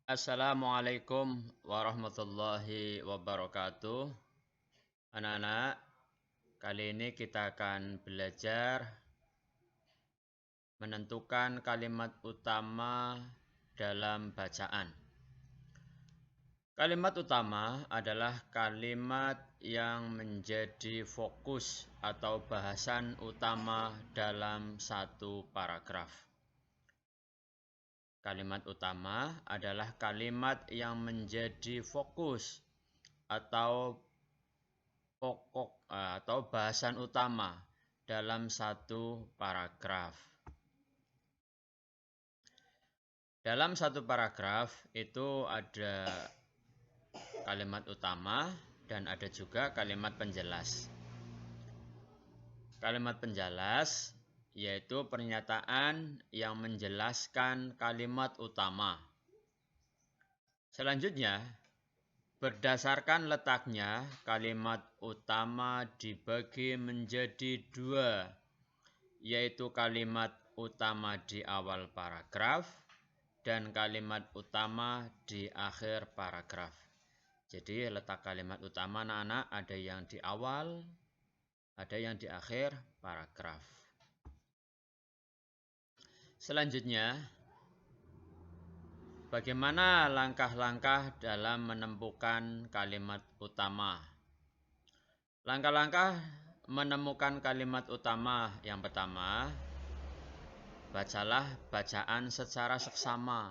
Assalamualaikum warahmatullahi wabarakatuh. Anak-anak, kali ini kita akan belajar menentukan kalimat utama dalam bacaan. Kalimat utama adalah kalimat yang menjadi fokus atau bahasan utama dalam satu paragraf. Kalimat utama adalah kalimat yang menjadi fokus atau pokok atau bahasan utama dalam satu paragraf. Dalam satu paragraf itu ada kalimat utama dan ada juga kalimat penjelas. Kalimat penjelas yaitu pernyataan yang menjelaskan kalimat utama. Selanjutnya, berdasarkan letaknya, kalimat utama dibagi menjadi dua, yaitu kalimat utama di awal paragraf dan kalimat utama di akhir paragraf. Jadi letak kalimat utama anak-anak ada yang di awal, ada yang di akhir paragraf. Selanjutnya, bagaimana langkah-langkah dalam menemukan kalimat utama? Langkah-langkah menemukan kalimat utama yang pertama, bacalah bacaan secara seksama.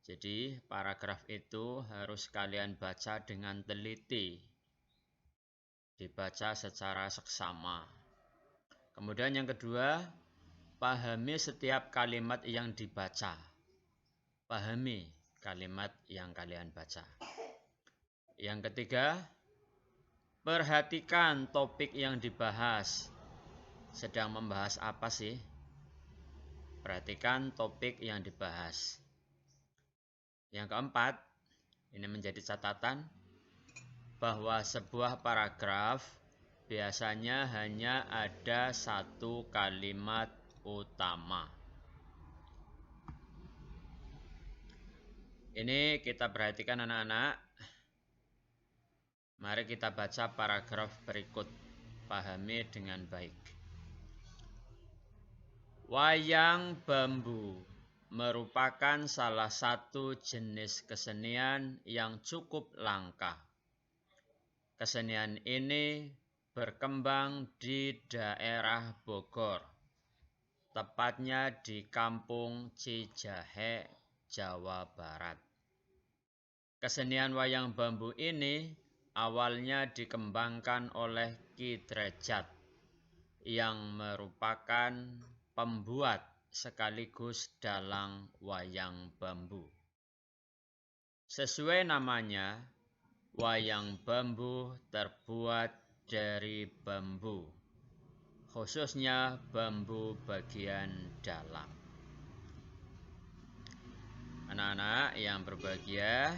Jadi paragraf itu harus kalian baca dengan teliti. Dibaca secara seksama. Kemudian yang kedua, pahami setiap kalimat yang dibaca. Pahami kalimat yang kalian baca. Yang ketiga, perhatikan topik yang dibahas. Sedang membahas apa sih? Perhatikan topik yang dibahas. Yang keempat, ini menjadi catatan bahwa sebuah paragraf biasanya hanya ada satu kalimat utama. Ini kita perhatikan anak-anak. Mari kita baca paragraf berikut. Pahami dengan baik. Wayang bambu merupakan salah satu jenis kesenian yang cukup langka. Kesenian ini berkembang di daerah Bogor, tepatnya di Kampung Cijahe, Jawa Barat. Kesenian wayang bambu ini awalnya dikembangkan oleh Ki Drejat yang merupakan pembuat sekaligus dalang wayang bambu. Sesuai namanya, wayang bambu terbuat dari bambu, khususnya bambu bagian dalam. Anak-anak yang berbahagia,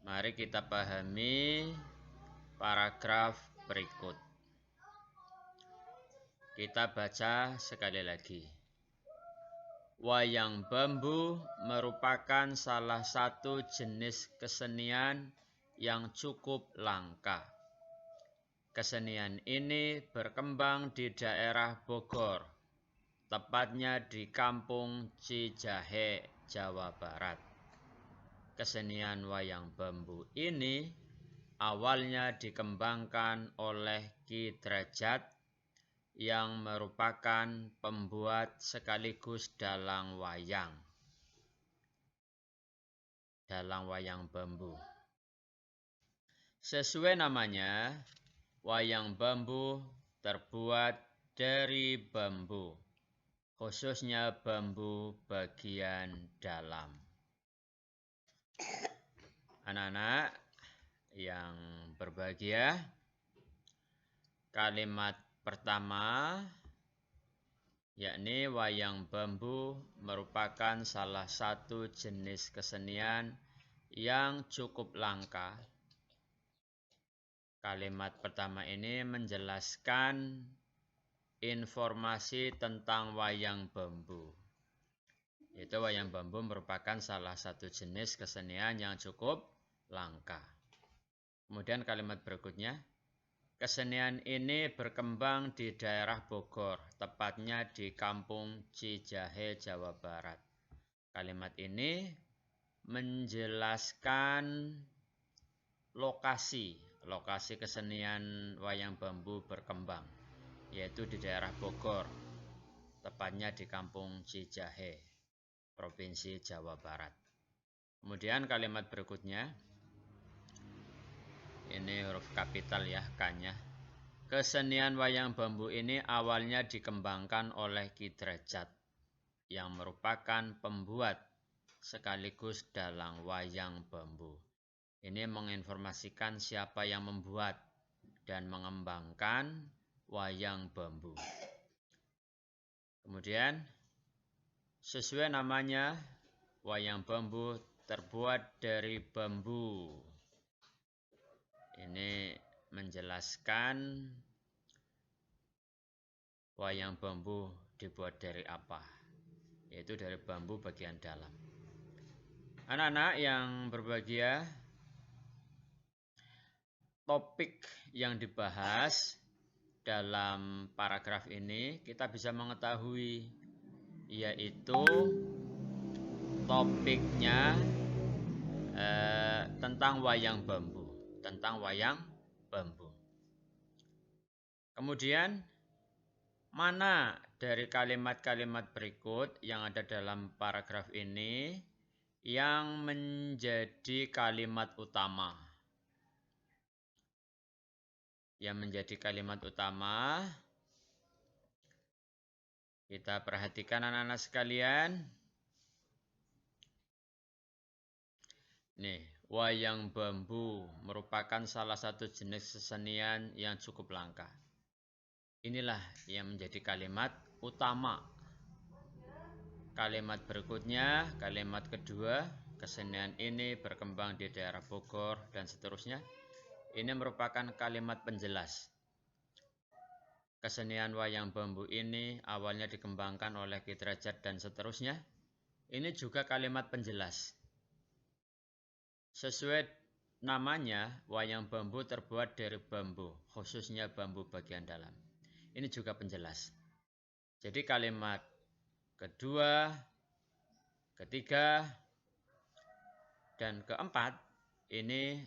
mari kita pahami paragraf berikut. Kita baca sekali lagi. Wayang bambu merupakan salah satu jenis kesenian yang cukup langka. Kesenian ini berkembang di daerah Bogor, tepatnya di Kampung Cijahe, Jawa Barat. Kesenian wayang bambu ini awalnya dikembangkan oleh Ki Drejat yang merupakan pembuat sekaligus dalang wayang bambu. Sesuai namanya, wayang bambu terbuat dari bambu, khususnya bambu bagian dalam. Anak-anak yang berbahagia, kalimat pertama, yakni wayang bambu merupakan salah satu jenis kesenian yang cukup langka. Kalimat pertama ini menjelaskan informasi tentang wayang bambu. Yaitu wayang bambu merupakan salah satu jenis kesenian yang cukup langka. Kemudian kalimat berikutnya, kesenian ini berkembang di daerah Bogor, tepatnya di Kampung Cijahe, Jawa Barat. Kalimat ini menjelaskan lokasi kesenian wayang bambu berkembang, yaitu di daerah Bogor, tepatnya di Kampung Cijahe, Provinsi Jawa Barat. Kemudian kalimat berikutnya, ini huruf kapital ya, K-nya. Kesenian wayang bambu ini awalnya dikembangkan oleh Ki Derajat, yang merupakan pembuat sekaligus dalang wayang bambu. Ini menginformasikan siapa yang membuat dan mengembangkan wayang bambu. Kemudian, sesuai namanya, wayang bambu terbuat dari bambu. Ini menjelaskan wayang bambu dibuat dari apa, yaitu dari bambu bagian dalam. Anak-anak yang berbahagia, topik yang dibahas dalam paragraf ini kita bisa mengetahui, yaitu topiknya tentang wayang bambu, Kemudian mana dari kalimat-kalimat berikut yang ada dalam paragraf ini yang menjadi kalimat utama? Yang menjadi kalimat utama, kita perhatikan anak-anak sekalian. Nih, wayang bambu merupakan salah satu jenis kesenian yang cukup langka. Inilah yang menjadi kalimat utama. Kalimat berikutnya, kalimat kedua, kesenian ini berkembang di daerah Bogor dan seterusnya. Ini merupakan kalimat penjelas. Kesenian wayang bambu ini awalnya dikembangkan oleh Ki Derajat dan seterusnya. Ini juga kalimat penjelas. Sesuai namanya, wayang bambu terbuat dari bambu, khususnya bambu bagian dalam. Ini juga penjelas. Jadi kalimat kedua, ketiga, dan keempat ini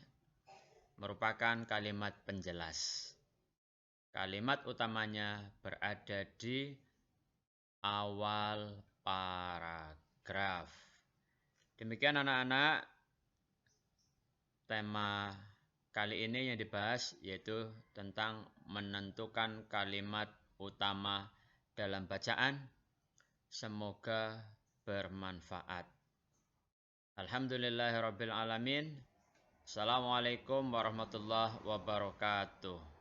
merupakan kalimat penjelas. Kalimat utamanya berada di awal paragraf. Demikian anak-anak, tema kali ini yang dibahas yaitu tentang menentukan kalimat utama dalam bacaan. Semoga bermanfaat. Alhamdulillahirabbil alamin. Assalamualaikum warahmatullahi wabarakatuh.